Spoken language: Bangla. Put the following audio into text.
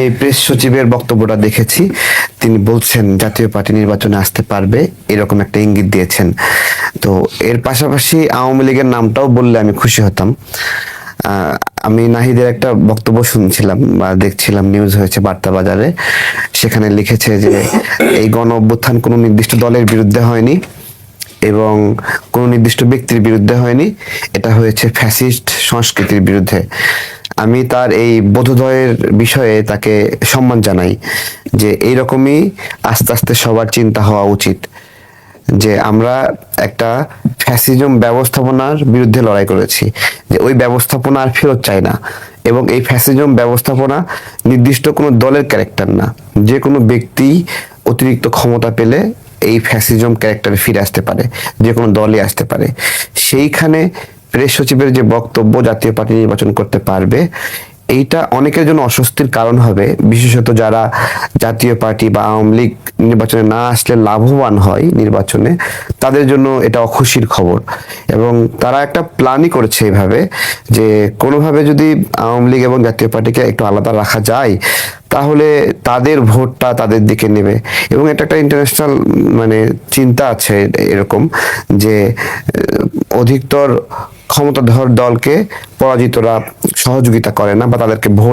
আমি প্রেস সচিবের বক্তব্যটা দেখেছি। তিনি বলছেন জাতীয় পার্টি নির্বাচনে আসতে পারবে, এরকম একটা ইঙ্গিত দিয়েছেন। তো এর পাশাপাশি আওয়ামী লীগের নামটাও বললে আমি খুশি হতাম। আমি নাহিদের একটা বক্তব্য শুনছিলাম বা দেখছিলাম, নিউজ হয়েছে বার্তা বাজারে। সেখানে লিখেছে যে এই গণ অভ্যুত্থান কোনো নির্দিষ্ট দলের বিরুদ্ধে হয়নি এবং কোনো নির্দিষ্ট ব্যক্তির বিরুদ্ধে হয়নি, এটা হয়েছে ফ্যাসিস্ট সংস্কৃতির বিরুদ্ধে। আমি তার এই বোধোদয়ের বিষয়ে তাকে সম্মান জানাই যে এইরকমই আস্তে আস্তে সবার চিন্তা হওয়া উচিত, যে আমরা একটা ফ্যাসিজম ব্যবস্থাপনার বিরুদ্ধে লড়াই করেছি, যে ওই ব্যবস্থাপনা আর ফেরত চাই না। এবং এই ফ্যাসিজম ব্যবস্থাপনা নির্দিষ্ট কোনো দলের ক্যারেক্টার না, যে কোনো ব্যক্তি অতিরিক্ত ক্ষমতা পেলে এই ফ্যাসিজম ক্যারেক্টারে ফিরে আসতে পারে, যে কোনো দলই আসতে পারে। সেইখানে প্রেস সচিবের যে বক্তব্য জাতীয় পার্টি নির্বাচন করতে পারবে, এইটা অনেকের জন্য অস্বস্তির কারণ হবে, বিশেষত যারা জাতীয় পার্টি বা আওয়ামী লীগ নির্বাচনে না আসলে লাভবান হয় নির্বাচনে, তাদের জন্য এটা অখুশির খবর। এবং তারা একটা প্ল্যানই করেছে এভাবে, যে কোনোভাবে যদি আওয়ামী লীগ এবং জাতীয় পার্টিকে একটু আলাদা রাখা যায়, তাহলে তাদের ভোটটা তাদের দিকে নেবে। এবং এটা একটা ইন্টারন্যাশনাল মানে চিন্তা আছে এরকম, যে অধিকতর ক্ষমতাধর দলকে পরাজিতরা সহযোগিতা করে না বা তাদেরকে ভোট